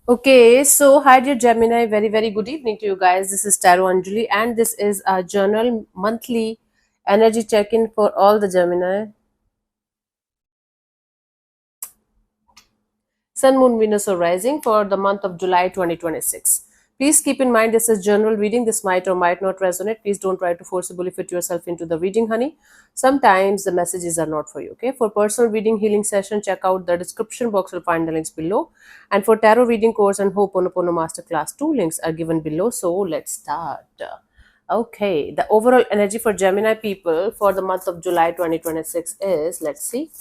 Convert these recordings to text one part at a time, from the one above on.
Okay, so hi dear Gemini, very good evening to you guys. This is Taro Anjali, and this is a journal monthly energy check-in for all the Gemini. Sun, Moon, Venus, or Rising for the month of July 2026. Please keep in mind this is general reading. This might or might not resonate. Please don't try to forcibly fit yourself into the reading, honey. Sometimes the messages are not for you. Okay. For personal reading healing session, check out the description box. You'll find the links below. And for tarot reading course and Ho'oponopono Masterclass, two links are given below. So let's start. Okay, the overall energy for Gemini people for the month of July 2026 is, let's see.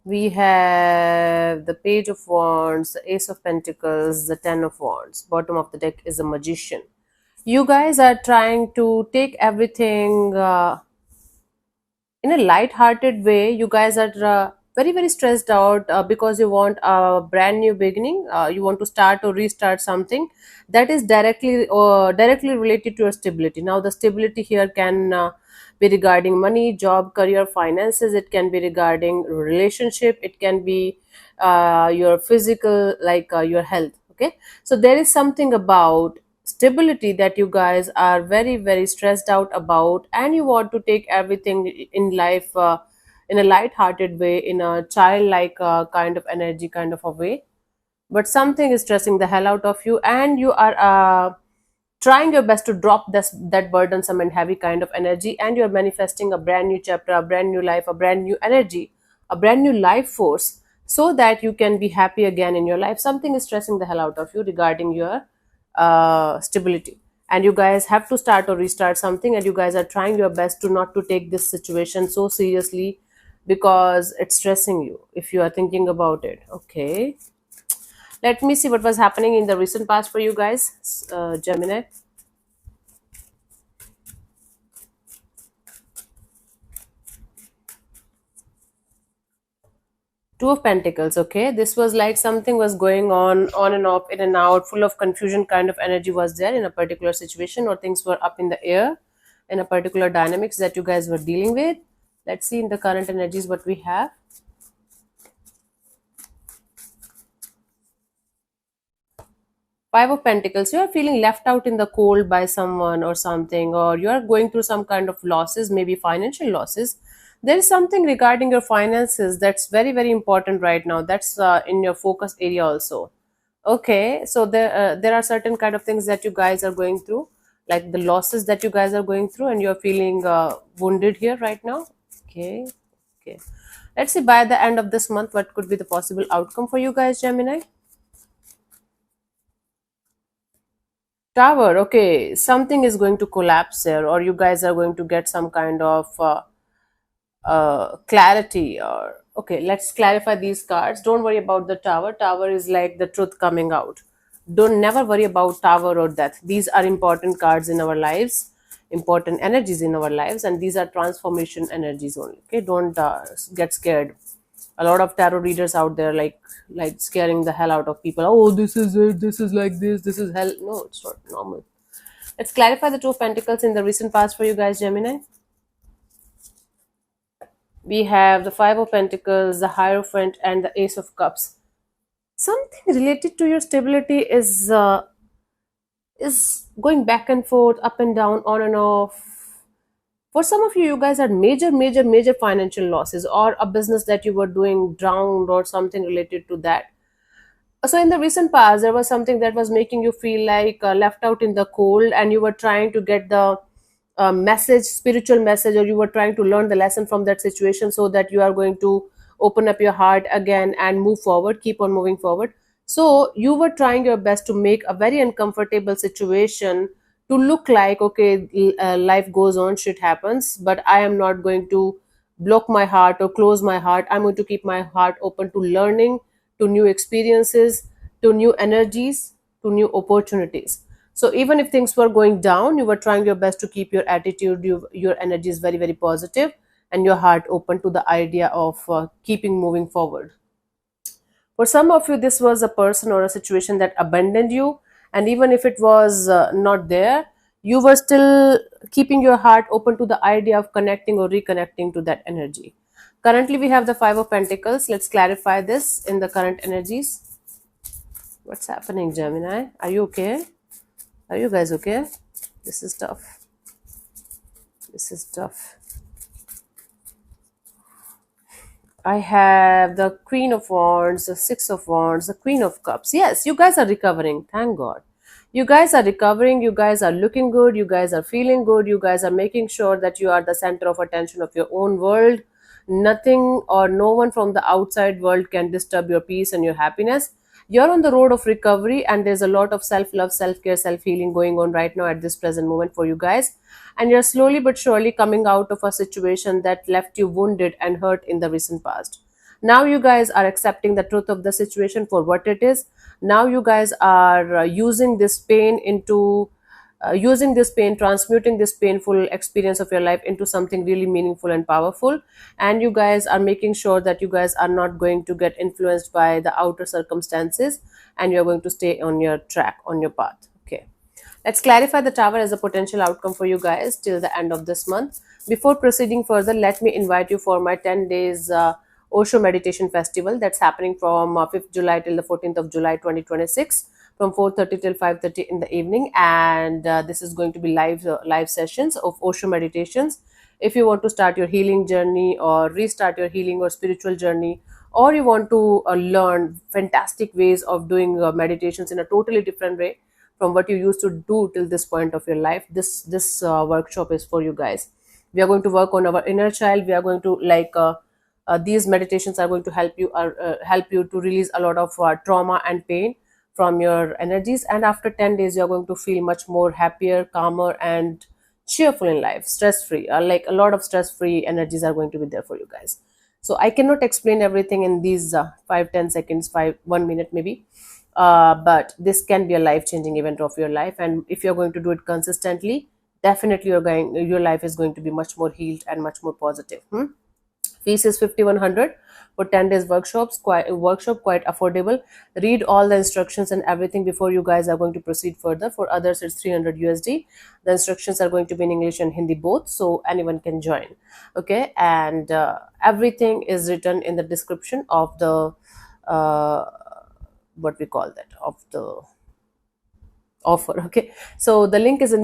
We have the Page of Wands, the Ace of Pentacles, the Ten of Wands. Bottom of the deck is a Magician. You guys are trying to take everything in a light-hearted way. You guys are very stressed out because you want a brand new beginning. You want to start or restart something that is directly related to your stability. Now the stability here can be regarding money, job, career, finances. It can be regarding relationship. It can be your physical, like your health. Okay, so there is something about stability that you guys are very stressed out about, and you want to take everything in life in a light-hearted way, in a childlike kind of energy, kind of a way. But something is stressing the hell out of you, and you are trying your best to drop that burdensome and heavy kind of energy, and you're manifesting a brand new chapter, a brand new life, a brand new energy, a brand new life force, so that you can be happy again in your life. Something is stressing the hell out of you regarding your stability, and you guys have to start or restart something, and you guys are trying your best to not to take this situation so seriously because it's stressing you if you are thinking about it. Okay, let me see what was happening in the recent past for you guys, Gemini. Two of Pentacles. Okay, this was like something was going on and off, in and out, full of confusion kind of energy was there in a particular situation, or things were up in the air in a particular dynamics that you guys were dealing with. Let's see in the current energies what we have. Five of Pentacles. You are feeling left out in the cold by someone or something, or you are going through some kind of losses, maybe financial losses. There is something regarding your finances that's very important right now. That's in your focus area also. Okay, so there are certain kind of things that you guys are going through, like the losses that you guys are going through, and you're feeling wounded here right now. Okay, okay. Let's see by the end of this month what could be the possible outcome for you guys, Gemini. Tower, okay, something is going to collapse here, or you guys are going to get some kind of clarity. Or okay, let's clarify these cards. Don't worry about the tower. Tower is like the truth coming out. Don't never worry about tower or death. These are important cards in our lives, important energies in our lives, and these are transformation energies only. Okay, don't get scared. A lot of tarot readers out there like scaring the hell out of people. Oh, this is it, this is like this is hell. No, it's not normal. Let's clarify the Two of Pentacles in the recent past for you guys, Gemini. We have the Five of Pentacles, the Hierophant, and the Ace of Cups. Something related to your stability is going back and forth, up and down, on and off. For some of you, you guys had major financial losses, or a business that you were doing drowned, or something related to that. So in the recent past, there was something that was making you feel like left out in the cold, and you were trying to get the message, spiritual message, or you were trying to learn the lesson from that situation, so that you are going to open up your heart again and move forward, keep on moving forward. So you were trying your best to make a very uncomfortable situation to look like, okay, life goes on, shit happens, but I am not going to block my heart or close my heart. I'm going to keep my heart open to learning, to new experiences, to new energies, to new opportunities. So even if things were going down, you were trying your best to keep your attitude, your energy is very positive, and your heart open to the idea of keeping moving forward. For some of you, this was a person or a situation that abandoned you, and even if it was not there, you were still keeping your heart open to the idea of connecting or reconnecting to that energy. Currently, we have the Five of Pentacles. Let's clarify this in the current energies. What's happening, Gemini? Are you okay? Are you guys okay? This is tough. This is tough. I have the Queen of Wands, the Six of Wands, the Queen of Cups. Yes, you guys are recovering. Thank God. You guys are recovering. You guys are looking good. You guys are feeling good. You guys are making sure that you are the center of attention of your own world. Nothing or no one from the outside world can disturb your peace and your happiness. You're on the road of recovery, and there's a lot of self love, self care, self healing going on right now at this present moment for you guys. And you're slowly but surely coming out of a situation that left you wounded and hurt in the recent past. Now you guys are accepting the truth of the situation for what it is. Now you guys are using this pain into using this pain, transmuting this painful experience of your life into something really meaningful and powerful. And you guys are making sure that you guys are not going to get influenced by the outer circumstances, and you're going to stay on your track, on your path. Okay. Let's clarify the tower as a potential outcome for you guys till the end of this month. Before proceeding further, let me invite you for my 10 days Osho Meditation Festival that's happening from 5th July till the 14th of July 2026 from 4:30 till 5:30 in the evening. And this is going to be live sessions of Osho meditations. If you want to start your healing journey or restart your healing or spiritual journey, or you want to learn fantastic ways of doing meditations in a totally different way from what you used to do till this point of your life, this workshop is for you guys. We are going to work on our inner child. We are going to these meditations are going to help you to release a lot of trauma and pain from your energies. And after 10 days, you're going to feel much more happier, calmer, and cheerful in life, stress free. Like a lot of stress free energies are going to be there for you guys. So I cannot explain everything in these 5-10 seconds, 1 minute maybe. But this can be a life changing event of your life, and if you're going to do it consistently, definitely your life is going to be much more healed and much more positive. Fees is 5,100 for 10 days quite affordable. Read all the instructions and everything before you guys are going to proceed further. For others, it's 300 USD. The instructions are going to be in English and Hindi both, so anyone can join. Okay, and everything is written in the description of the what we call that, of the offer. Okay, so the link is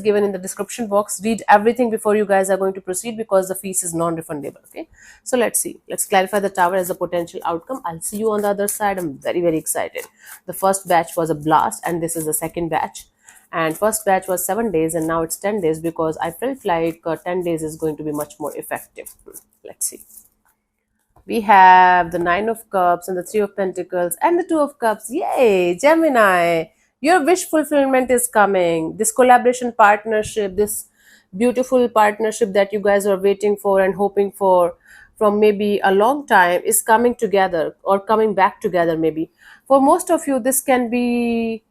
given in the description box. Read everything before you guys are going to proceed, because the fees is non-refundable. Okay, so let's clarify the tower as a potential outcome. I'll see you on the other side. I'm very excited. The first batch was a blast, and this is the second batch. And first batch was 7 days, and now it's 10 days, because I felt like 10 days is going to be much more effective. Let's see. We have the Nine of Cups and the Three of Pentacles and the Two of Cups. Yay, Gemini! Your wish fulfillment is coming. This collaboration partnership, this beautiful partnership that you guys are waiting for and hoping for from maybe a long time, is coming together or coming back together maybe. For most of you, this can be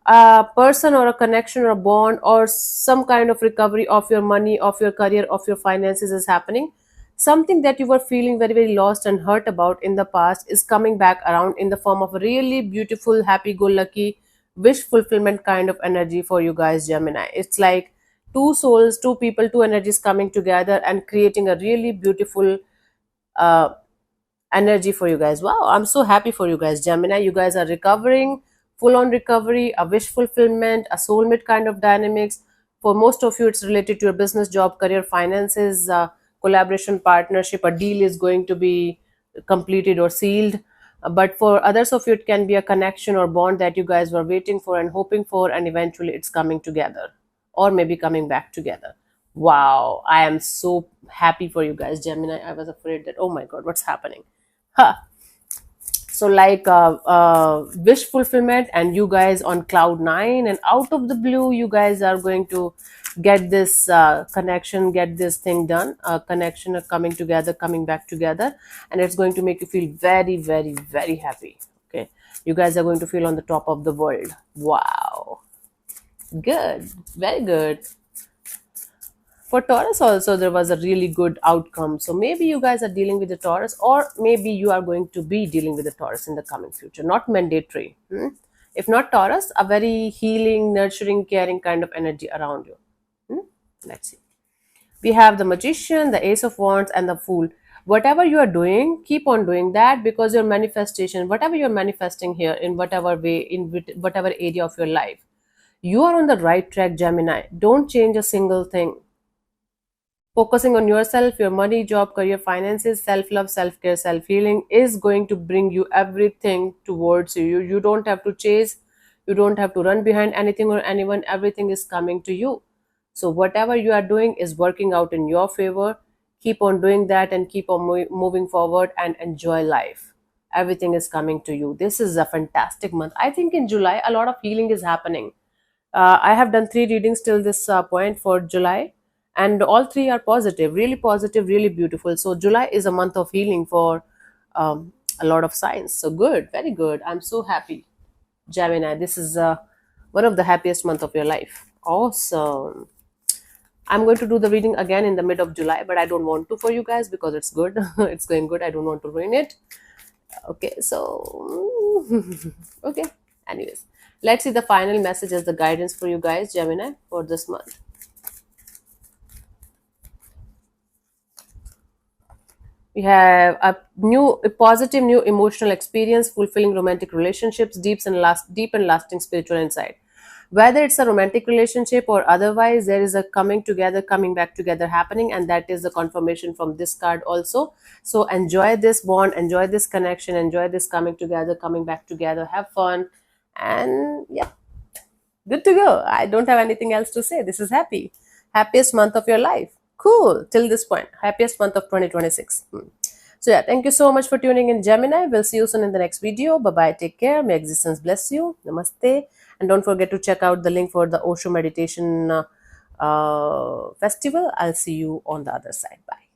a person or a connection or a bond or some kind of recovery of your money, of your career, of your finances is happening. Something that you were feeling very lost and hurt about in the past is coming back around in the form of a really beautiful, happy-go-lucky, wish fulfillment kind of energy for you guys, Gemini. It's like two souls, two people, two energies coming together and creating a really beautiful uh, energy for you guys. Wow, I'm so happy for you guys, Gemini. You guys are recovering, full on recovery, a wish fulfillment, a soulmate kind of dynamics. For most of you, it's related to your business, job, career, finances, collaboration, partnership. A deal is going to be completed or sealed. But for others of you, it can be a connection or bond that you guys were waiting for and hoping for, and eventually it's coming together, or maybe coming back together. Wow, I am so happy for you guys, Gemini. I was afraid that, oh my God, what's happening? Huh. So like wish fulfillment, and you guys on cloud nine, and out of the blue you guys are going to get this connection, get this thing done, connection coming together, coming back together, and it's going to make you feel very happy. Okay, you guys are going to feel on the top of the world. Wow, good, very good. For Taurus also there was a really good outcome. So maybe you guys are dealing with the Taurus, or maybe you are going to be dealing with the Taurus in the coming future. Not mandatory. If not Taurus, a very healing, nurturing, caring kind of energy around you. Hmm? Let's see. We have the Magician, the Ace of Wands, and the Fool. Whatever you are doing, keep on doing that, because your manifestation, whatever you're manifesting here, in whatever way, in whatever area of your life, you are on the right track, Gemini. Don't change a single thing. Focusing on yourself, your money, job, career, finances, self love, self care, self healing is going to bring you everything towards you. You don't have to chase, you don't have to run behind anything or anyone. Everything is coming to you. So, whatever you are doing is working out in your favor. Keep on doing that and keep on moving forward and enjoy life. Everything is coming to you. This is a fantastic month. I think in July, a lot of healing is happening. I have done three readings till this point for July, and all three are positive, really beautiful. So, July is a month of healing for a lot of signs. So, good, very good. I'm so happy, Gemini. This is one of the happiest month of your life. Awesome. I'm going to do the reading again in the mid of July, but I don't want to for you guys because it's good. It's going good. I don't want to ruin it. Okay, so okay. Anyways, let's see the final message as the guidance for you guys, Gemini, for this month. We have a positive new emotional experience, fulfilling romantic relationships, deep and lasting spiritual insight. Whether it's a romantic relationship or otherwise, there is a coming together, coming back together happening, and that is the confirmation from this card also. So enjoy this bond, enjoy this connection, enjoy this coming together, coming back together, have fun, and yeah, good to go. I don't have anything else to say. This is happy. Happiest month of your life. Cool. Till this point. Happiest month of 2026. So yeah, thank you so much for tuning in, Gemini. We'll see you soon in the next video. Bye-bye. Take care. May existence bless you. Namaste. And don't forget to check out the link for the Osho Meditation Festival. I'll see you on the other side. Bye.